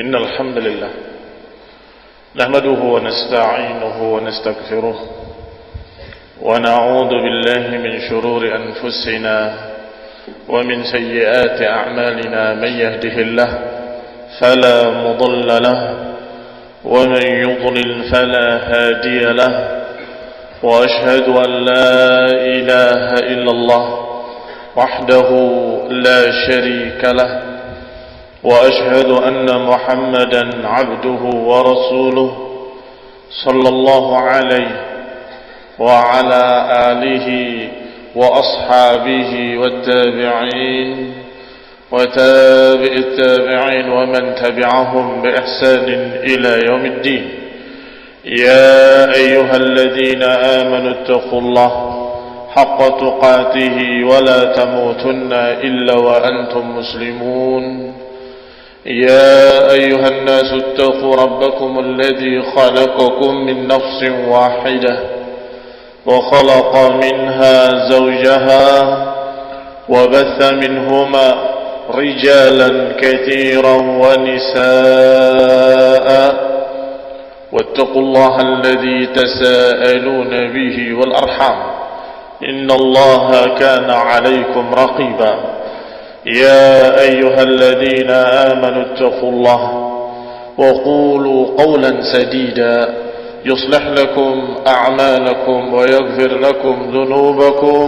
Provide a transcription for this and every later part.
إن الحمد لله نحمده ونستعينه ونستغفره ونعوذ بالله من شرور أنفسنا ومن سيئات أعمالنا. من يهده الله فلا مضل له ومن يضلل فلا هادي له وأشهد أن لا إله إلا الله وحده لا شريك له وأشهد أن محمدا عبده ورسوله صلى الله عليه وعلى آله وأصحابه والتابعين وتابع التابعين ومن تبعهم بإحسان إلى يوم الدين. يا أيها الذين آمنوا اتقوا الله حق تقاته ولا تموتن إلا وأنتم مسلمون. يا أيها الناس اتقوا ربكم الذي خلقكم من نفس واحدة وخلق منها زوجها وبث منهما رجالا كثيرا ونساء واتقوا الله الذي تساءلون به والأرحام إن الله كان عليكم رقيبا. يا أيها الذين آمنوا اتقوا الله وقولوا قولا سديدا يصلح لكم أعمالكم ويغفر لكم ذنوبكم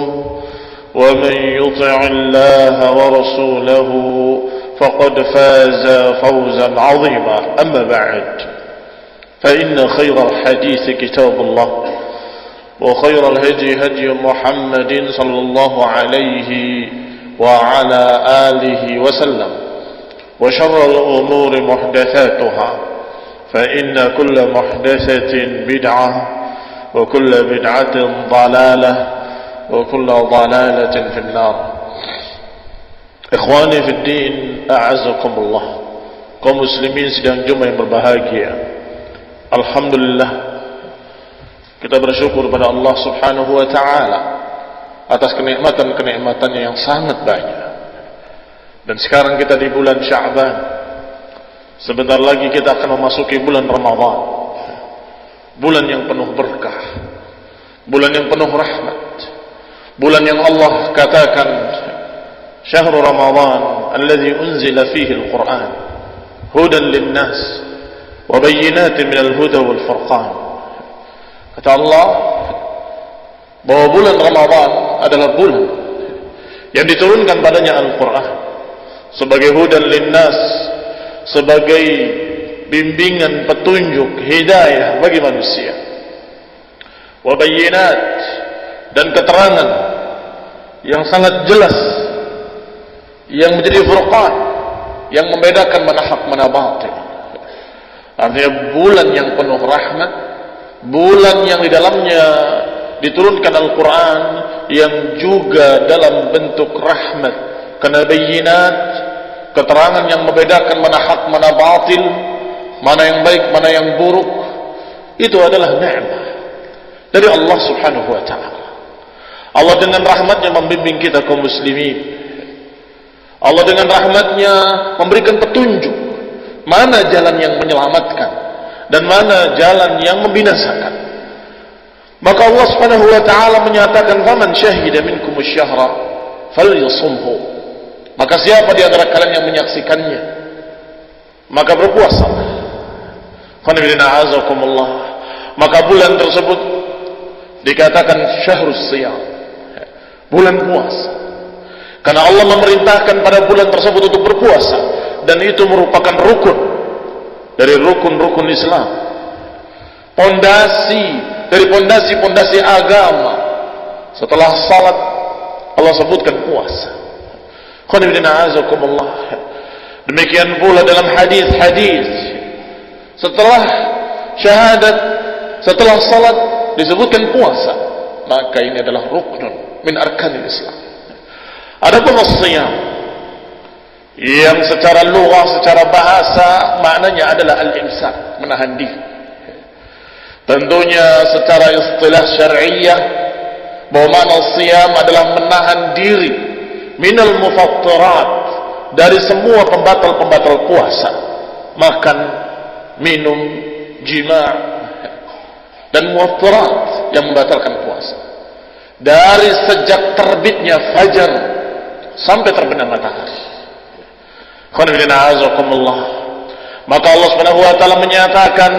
ومن يطع الله ورسوله فقد فاز فوزا عظيما. أما بعد فإن خير الحديث كتاب الله وخير الهدي هدي محمد صلى الله عليه وعلى آله وسلم وشر الأمور محدثاتها فإن كل محدثة بدعة وكل بدعة ضلالة وكل ضلالة في النار. Ikhwani fi din, a'azakumullah. Kaum muslimin sedang jumpa yang berbahagia. Alhamdulillah, kita bersyukur pada Allah Subhanahu wa taala atas kenikmatan-kenikmatan yang sangat banyak. Dan sekarang kita di bulan Sya'ban. Sebentar lagi kita akan memasuki bulan Ramadan. Bulan yang penuh berkah, bulan yang penuh rahmat, bulan yang Allah katakan Syahrul Ramadan alladzi unzila fihi al-Qur'an hudan lin-nas wa bayyinatin minal huda wal furqan. Kata Allah bahwa bulan Ramadan adalah bulan yang diturunkan padanya Al-Quran sebagai hudan linnas, sebagai bimbingan, petunjuk, hidayah bagi manusia, wa bayyinat, dan keterangan yang sangat jelas yang menjadi furqan, yang membedakan mana hak mana batil. Artinya bulan yang penuh rahmat, bulan yang di dalamnya diturunkan Al-Quran yang juga dalam bentuk rahmat, karena bayinat, keterangan yang membedakan mana hak mana batil, mana yang baik mana yang buruk. Itu adalah ni'mah dari Allah Subhanahu wa ta'ala. Allah dengan rahmatnya membimbing kita kaum muslimin. Allah dengan rahmatnya memberikan petunjuk mana jalan yang menyelamatkan dan mana jalan yang membinasakan. Maka Allah Subhanahu wa taala menyatakan, "Faman syahida minkum asy-syahra falyasumhu." Maka siapa di antara kalian yang menyaksikannya, maka berpuasalah. Qanibina azakumullah. Maka bulan tersebut dikatakan syahrus siyam, bulan puasa. Karena Allah memerintahkan pada bulan tersebut untuk berpuasa, dan itu merupakan rukun dari rukun-rukun Islam. Pondasi dari pondasi-pondasi agama. Setelah salat Allah sebutkan puasa. Demikian pula dalam hadis-hadis, setelah syahadat, setelah salat disebutkan puasa. Maka ini adalah ruknun min arkanil Islam. Adapun as-siyam yang secara lughah, secara bahasa maknanya adalah al-imsak, menahan diri. Tentunya secara istilah syar'iyyah bahwa makna siyam adalah menahan diri minal mufattirat, dari semua pembatal-pembatal puasa. makan, minum, jima' dan muaffirat yang membatalkan puasa. Dari sejak terbitnya fajar sampai terbenam matahari. Maka Allah Subhanahu wa taala menyatakan,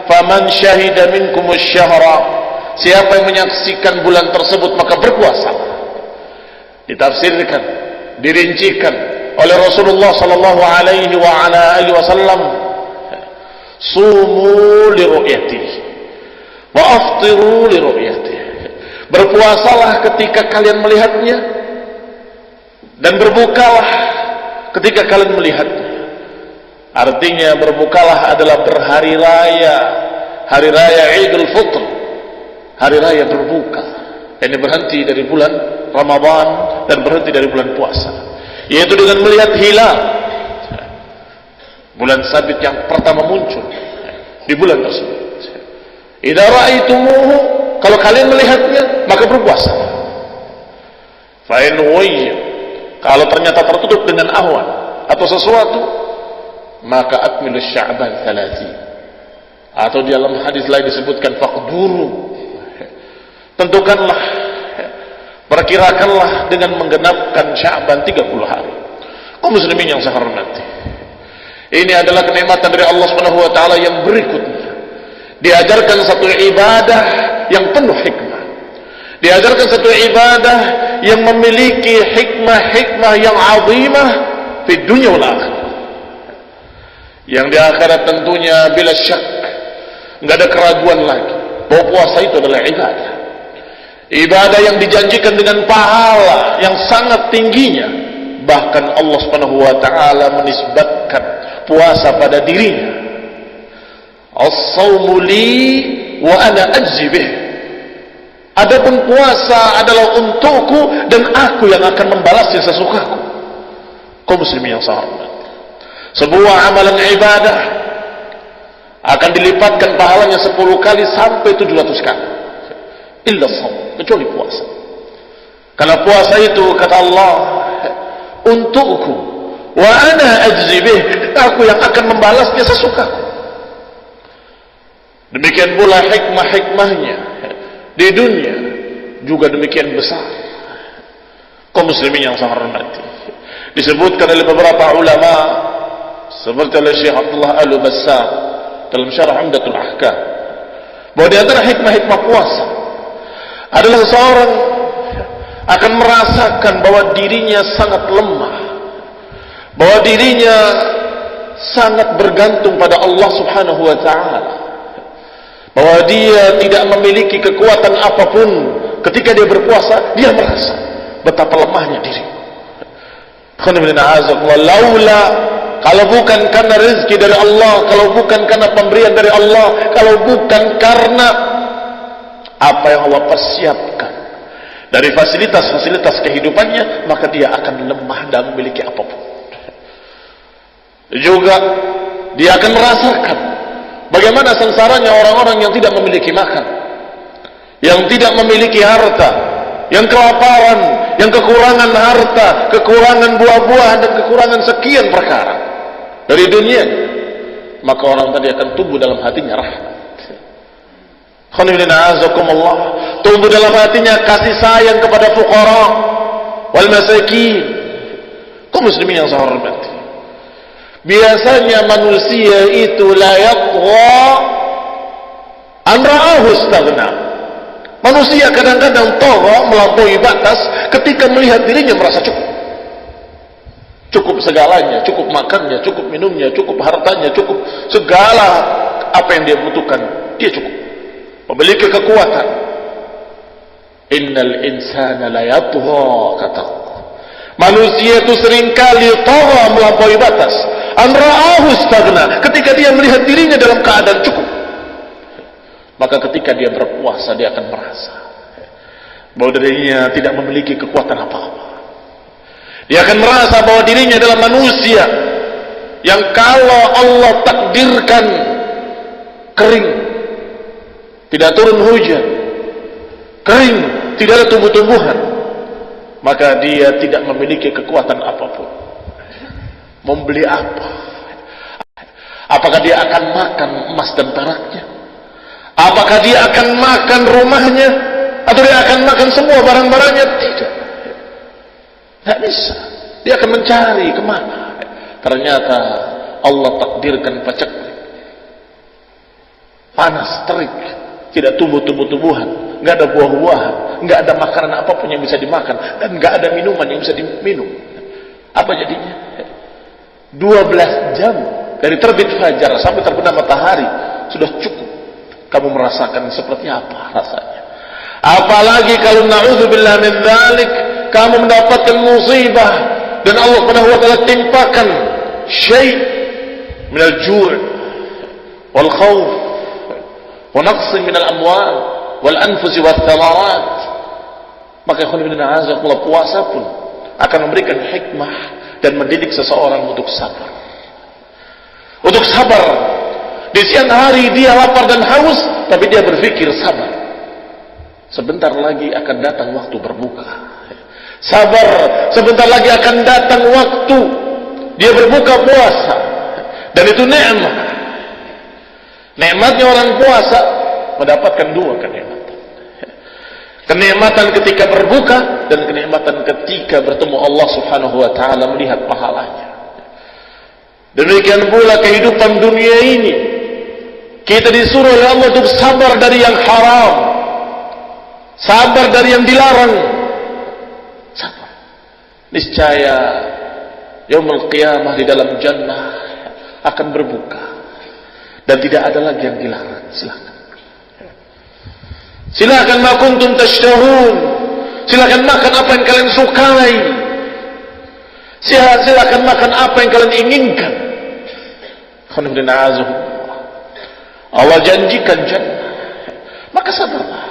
"Faman syahida minkumus syahra." Siapa yang menyaksikan bulan tersebut maka berpuasa. Ditafsirkan, dirincikan oleh Rasulullah sallallahu alaihi wa ala alihi wasallam, "Sumu li ru'yatihi wa aftiru li ru'yatihi." Berpuasalah ketika kalian melihatnya dan berbukalah ketika kalian melihatnya. Artinya berbukalah adalah berhari raya, hari raya Idul Fitr, hari raya berbuka. Ini berhenti dari bulan Ramadan dan berhenti dari bulan puasa, yaitu dengan melihat hilal, bulan sabit yang pertama muncul di bulan tersebut. Idza ra'aitumuhu, kalau kalian melihatnya maka berpuasa. Fa in huwayya, kalau ternyata tertutup dengan awan atau sesuatu, maka akmilus sya'ban 30. Atau di dalam hadis lain disebutkan faqduru, tentukanlah, perkirakanlah dengan menggenapkan Sya'ban 30 hari. Kaum muslimin yang saya hormati, ini adalah kenikmatan dari Allah Subhanahu wa taala yang berikutnya. Diajarkan satu ibadah yang penuh hikmah. Diajarkan satu ibadah yang memiliki hikmah-hikmah yang azimah di dunia wal akhirah. Yang di akhirat tentunya bila syak, enggak ada keraguan lagi bahwa puasa itu adalah ibadah. Ibadah yang dijanjikan dengan pahala yang sangat tingginya. Bahkan Allah Subhanahu wa taala menisbatkan puasa pada dirinya. As-shaumu li wa ana ajzi bih. Adapun puasa adalah untukku dan aku yang akan membalasnya sesukaku. Kaum muslimin yang saya hormati, sebuah amalan ibadah akan dilipatkan pahalanya 10 kali sampai 700 kali. Illa shaum, kecuali puasa. Karena puasa itu kata Allah untukku, wa ana ajzi bih, aku yang akan membalasnya sesukaku. Demikian pula hikmah-hikmahnya di dunia juga demikian besar. Kaum muslimin yang saya hormati, disebutkan oleh beberapa ulama seperti oleh Syekh Abdullah Al-Bassam dalam Syarah Umdatul Ahkam, bahwa di antara hikmah-hikmah puasa adalah seseorang akan merasakan bahwa dirinya sangat lemah, bahwa dirinya sangat bergantung pada Allah Subhanahu wa taala, bahwa dia tidak memiliki kekuatan apapun. Ketika dia berpuasa, dia merasa betapa lemahnya diri. Laula, kalau bukan karena rezeki dari Allah, kalau bukan karena pemberian dari Allah, kalau bukan karena apa yang Allah persiapkan dari fasilitas-fasilitas kehidupannya, maka dia akan lemah dan memiliki apapun. Juga dia akan merasakan bagaimana sengsaranya orang-orang yang tidak memiliki makan, yang tidak memiliki harta, yang kelaparan, yang kekurangan harta, kekurangan buah-buahan, dan kekurangan sekian perkara dari dunia. Maka orang tadi akan tumbuh dalam hatinya rahmat. Tumbuh dalam hatinya kasih sayang kepada fuqara wal masakin. Kaum muslimin yang saya hormati, biasanya manusia itu la yaqwa an ra'ahu istaghna. Manusia kadang-kadang tagha, melampaui batas ketika melihat dirinya merasa cukup. Cukup segalanya, cukup makannya, cukup minumnya, cukup hartanya, cukup segala apa yang dia butuhkan, dia cukup. Memiliki kekuatan. Innal insana la yatgha, kata manusia itu seringkali tagha, melampaui batas, an ra'ahu istaghna, ketika dia melihat dirinya dalam keadaan cukup. Maka ketika dia berpuasa, dia akan merasa bahwa dirinya tidak memiliki kekuatan apa-apa. Dia akan merasa bahwa dirinya adalah manusia yang kalau Allah takdirkan kering, tidak turun hujan, kering, tidak ada tumbuh-tumbuhan, maka dia tidak memiliki kekuatan apapun. Membeli apa? Apakah dia akan makan emas dan peraknya? Apakah dia akan makan rumahnya? Atau dia akan makan semua barang-barangnya? Tidak. Tidak bisa. Dia akan mencari kemana. Ternyata Allah takdirkan paceklik, panas, terik, tidak tumbuh tumbuh-tumbuhan, nggak ada buah-buahan, nggak ada makanan apapun yang bisa dimakan, dan nggak ada minuman yang bisa diminum. Apa jadinya? 12 jam dari terbit fajar sampai terbenam matahari sudah cukup kamu merasakan seperti apa rasanya. Apalagi kalau na'udzubillah min dzalik, kamu mendapatkan musibah dan Allah Subhanahu wa taala timpakan syai' min al-ju' wal khawf wa naqs min al-amwal wal anfus wath thamarat. Maka puasa pun akan memberikan hikmah dan mendidik seseorang untuk sabar. Untuk sabar. Di siang hari dia lapar dan haus, tapi dia berpikir sabar. Sebentar lagi akan datang waktu berbuka. Sabar, sebentar lagi akan datang waktu dia berbuka puasa. Dan itu nikmat. Nikmatnya orang puasa mendapatkan dua kenikmatan. Kenikmatan ketika berbuka dan kenikmatan ketika bertemu Allah Subhanahu wa taala melihat pahalanya. Demikian pula kehidupan dunia ini, kita disuruh oleh Allah untuk sabar dari yang haram, sabar dari yang dilarang. Sabar. Niscaya yaumul qiyamah di dalam jannah akan berbuka dan tidak ada lagi yang dilarang. Silakan ma kuntum tashtahun. Silakan makan apa yang kalian sukai. Silakan makan apa yang kalian inginkan. Allah janjikan jannah. Maka sabarlah.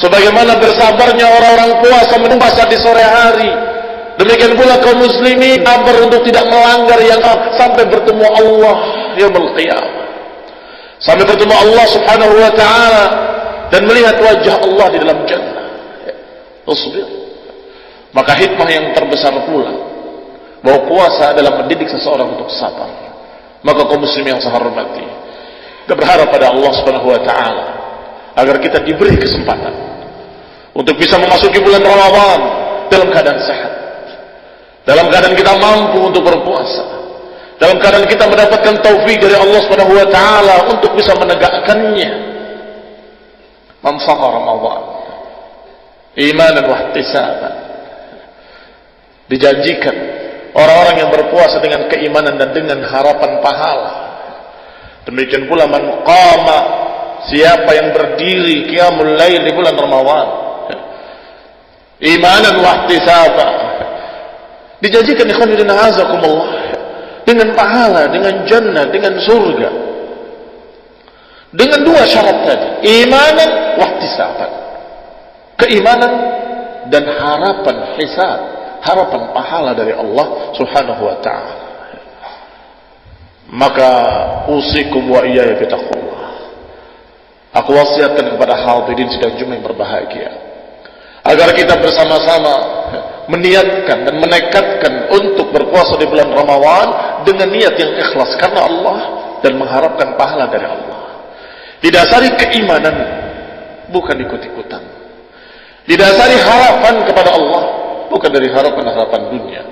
Sebagaimana bersabarnya orang-orang puasa menunggu saat di sore hari, demikian pula kaum muslimin sabar untuk tidak melanggar yang sampai bertemu Allah yaumul qiyamah. Sampai bertemu Allah Subhanahu wa taala dan melihat wajah Allah di dalam jannah. Usbir. Maka hikmah yang terbesar pula bahwa puasa adalah mendidik seseorang untuk sabar. Maka kaum muslimin yang saya hormati, kita berharap pada Allah Subhanahu wa taala agar kita diberi kesempatan untuk bisa memasuki bulan Ramadan dalam keadaan sehat, dalam keadaan kita mampu untuk berpuasa, dalam keadaan kita mendapatkan taufik dari Allah Subhanahu wa taala untuk bisa menegakkannya. Man shama Ramadan imanan wa ihtisaban, dijanjikan orang-orang yang berpuasa dengan keimanan dan dengan harapan pahala. Demikian pula man qama, siapa yang berdiri qiyamul lail di bulan Ramadan imanan wa ihtisaban, dijanjikan ikhwan fillah azakumullah dengan pahala, dengan jannah, dengan surga, dengan dua syarat tadi, imanan wa ihtisaban, keimanan dan harapan hisab, harapan pahala dari Allah Subhanahu wa taala. Maka usikum wa iyaya bitaqwallah. Aku wasiatkan kepada hadirin sidang Jumat yang berbahagia agar kita bersama-sama meniatkan dan menekadkan untuk berpuasa di bulan Ramadan dengan niat yang ikhlas karena Allah dan mengharapkan pahala dari Allah. Didasari keimanan, bukan ikut-ikutan. Didasari harapan kepada Allah, bukan dari harapan-harapan dunia.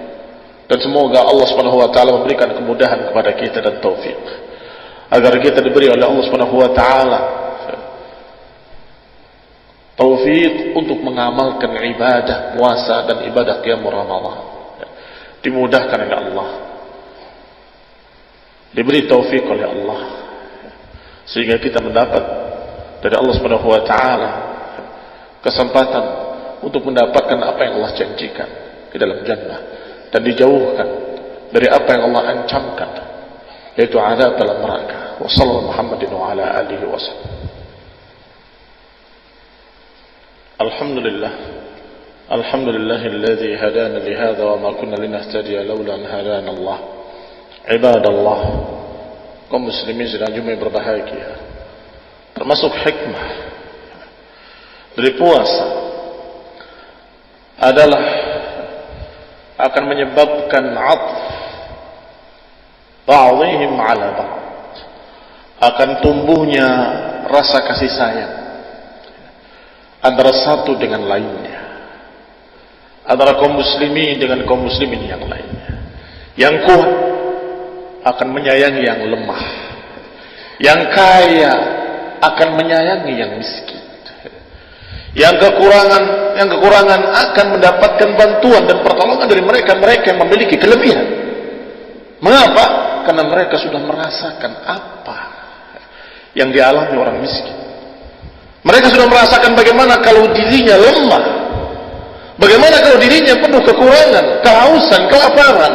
Dan semoga Allah Subhanahu wa taala memberikan kemudahan kepada kita dan taufik agar kita diberi oleh Allah Subhanahu wa taala taufik untuk mengamalkan ibadah puasa dan ibadah qiyamul Ramadan. Dimudahkan oleh Allah, diberi taufik oleh Allah, sehingga kita mendapat dari Allah Subhanahu wa taala kesempatan untuk mendapatkan apa yang Allah janjikan di dalam jannah dan dijauhkan dari apa yang Allah ancamkan, yaitu azab dalam neraka. Wa sallallahu Muhammadin wa ala alihi wa sallam. Alhamdulillah, alhamdulillahilladzi hadana li hadza wa ma kunna linahtadiya laula an hadana Allah. Ibadallah, kaum muslimin sedang Jumat berbahagia, termasuk hikmah dari puasa adalah akan menyebabkan atf ba'dihim 'ala ba'd, akan tumbuhnya rasa kasih sayang antara satu dengan lainnya, antara kaum muslimin dengan kaum muslimin yang lainnya. Yang kuat akan menyayangi yang lemah, yang kaya akan menyayangi yang miskin, yang kekurangan akan mendapatkan bantuan dan pertolongan dari mereka yang memiliki kelebihan. Mengapa? Karena mereka sudah merasakan apa yang dialami orang miskin. Mereka sudah merasakan bagaimana kalau dirinya lemah, bagaimana kalau dirinya penuh kekurangan, kehausan, kelaparan.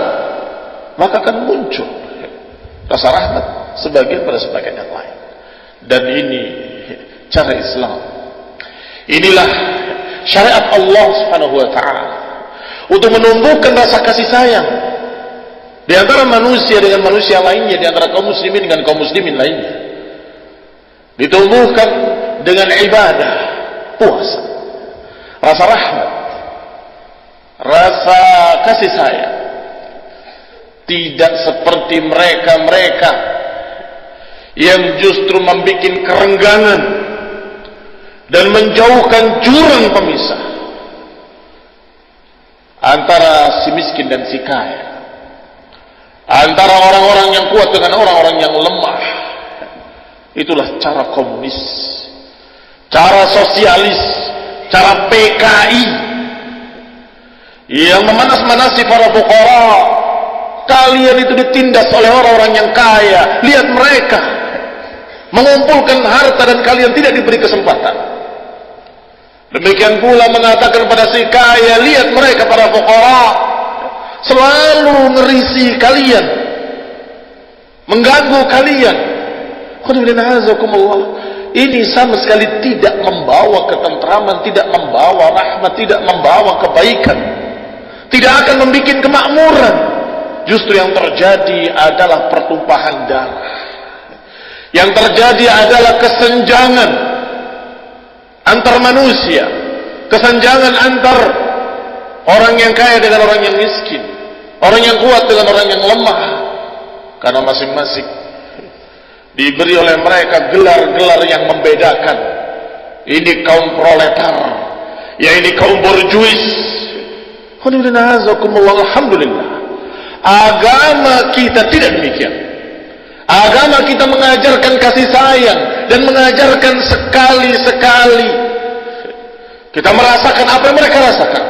Maka akan muncul rasa rahmat sebagian pada sebagian yang lain. Dan ini cara Islam. Inilah syariat Allah Subhanahu wa taala untuk menumbuhkan rasa kasih sayang di antara manusia dengan manusia lainnya, di antara kaum muslimin dengan kaum muslimin lainnya. Ditumbuhkan dengan ibadah, puasa, rasa rahmat, rasa kasih sayang. Tidak seperti mereka yang justru membuat kerenggangan dan menjauhkan jurang pemisah antara si miskin dan si kaya, antara orang-orang yang kuat dengan orang-orang yang lemah. Itulah cara komunis, cara sosialis, cara PKI yang memanas-manasi para fuqara. Kalian itu ditindas oleh orang-orang yang kaya. Lihat mereka mengumpulkan harta dan kalian tidak diberi kesempatan. Demikian pula mengatakan pada si kaya, lihat mereka para fuqara selalu ngerisi kalian, mengganggu kalian. Ini sama sekali tidak membawa ketentraman, tidak membawa rahmat, tidak membawa kebaikan, tidak akan membuat kemakmuran. Justru yang terjadi adalah pertumpahan darah. Yang terjadi adalah kesenjangan antar manusia, kesenjangan antar orang yang kaya dengan orang yang miskin, orang yang kuat dengan orang yang lemah. Karena masing-masing diberi oleh mereka gelar-gelar yang membedakan. Ini kaum proletar, ya ini kaum borjuis. Alhamdulillah, agama kita tidak demikian. Agama kita mengajarkan kasih sayang dan mengajarkan sekali-sekali kita merasakan apa yang mereka rasakan,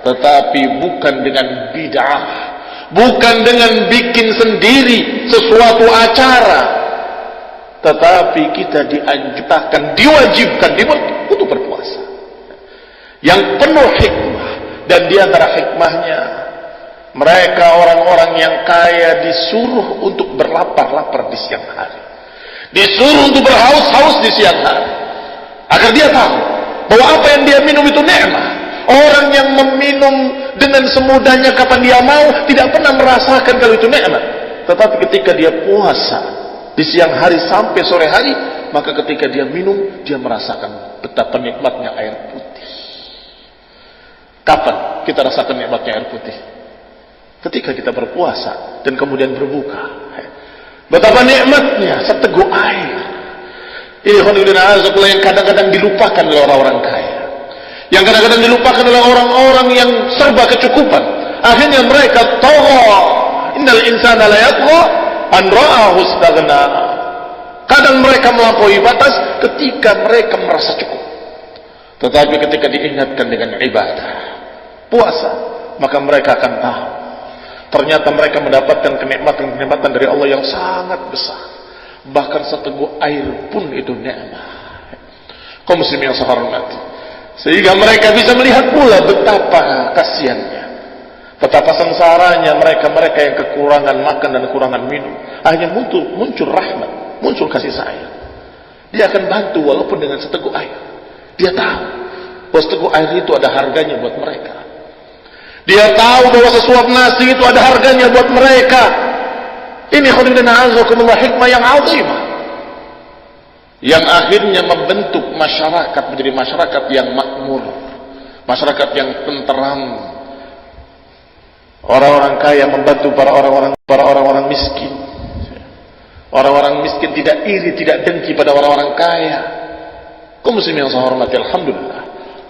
tetapi bukan dengan bid'ah, bukan dengan bikin sendiri sesuatu acara, tetapi kita dianjurkan, diwajibkan untuk berpuasa yang penuh hikmah. Dan di antara hikmahnya, mereka orang-orang yang kaya disuruh untuk berlapar-lapar di siang hari, disuruh untuk berhaus-haus di siang hari, agar dia tahu bahwa apa yang dia minum itu nikmat. Orang yang meminum dengan semudahnya kapan dia mau, tidak pernah merasakan kalau itu nikmat. Tetapi ketika dia puasa di siang hari sampai sore hari, maka ketika dia minum, dia merasakan betapa nikmatnya air putih. Kapan kita rasakan nikmatnya air putih? Ketika kita berpuasa dan kemudian berbuka. Betapa nikmatnya seteguk air. Ini yang kadang-kadang dilupakan oleh orang-orang kaya, yang kadang-kadang dilupakan oleh orang-orang yang serba kecukupan. Akhirnya mereka tagha. Innal insana la yatgha an ra'ahu istaghna. Kadang mereka melampaui batas ketika mereka merasa cukup. Tetapi ketika diingatkan dengan ibadah, puasa, maka mereka akan tahu ternyata mereka mendapatkan kenikmatan-kenikmatan dari Allah yang sangat besar. Bahkan seteguk air pun itu nikmat. Kaum muslimin yang saya hormati, sehingga mereka bisa melihat pula betapa kasihannya, betapa sengsaranya mereka-mereka yang kekurangan makan dan kekurangan minum. Akhirnya muncul rahmat, muncul kasih sayang. Dia akan bantu walaupun dengan seteguk air. Dia tahu bahwa seteguk air itu ada harganya buat mereka. Dia tahu bahwa sesuap nasi itu ada harganya buat mereka. Ini hikmah yang azimah, yang akhirnya membentuk masyarakat menjadi masyarakat yang makmur, masyarakat yang tenteram. Orang-orang kaya membantu para orang-orang miskin. Orang-orang miskin tidak iri, tidak dengki pada orang-orang kaya. Kaum muslimin yang saya hormati, alhamdulillah,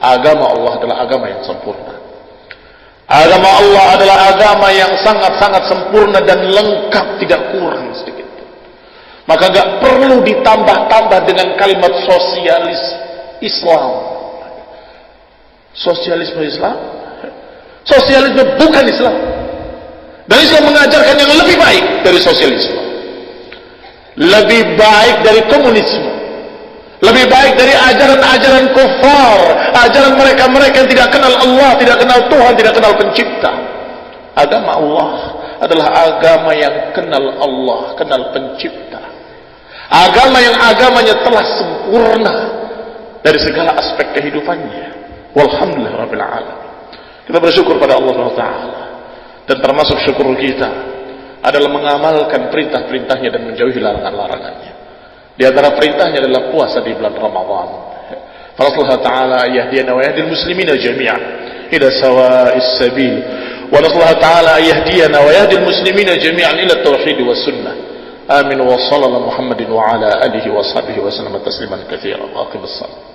agama Allah adalah agama yang sempurna. Agama Allah adalah agama yang sangat-sangat sempurna dan lengkap, tidak kurang sedikit. Maka gak perlu ditambah-tambah dengan kalimat sosialis Islam. Sosialisme Islam, sosialisme bukan Islam. Dan Islam mengajarkan yang lebih baik dari sosialisme, lebih baik dari komunisme, lebih baik dari ajaran-ajaran kufar, ajaran mereka-mereka yang tidak kenal Allah, tidak kenal Tuhan, tidak kenal pencipta. Agama Allah adalah agama yang kenal Allah, kenal pencipta. Agama yang agamanya telah sempurna dari segala aspek kehidupannya. Walhamdulillahirabbil alamin. Kita bersyukur pada Allah SWT, dan termasuk syukur kita adalah mengamalkan perintah-perintahnya dan menjauhi larangan-larangannya. Di antara perintahnya adalah puasa di bulan Ramadan. Allah Ta'ala yahdina wa yahdil muslimina jami'an ila sawa'is sabil. Wa Allah Ta'ala yahdina wa yahdil muslimina jami'an ila tauhid was sunnah. Amin wa sallallahu Muhammadin wa ala alihi wa sahbihi wa sallam tasliman katsiran. Aqimus salat.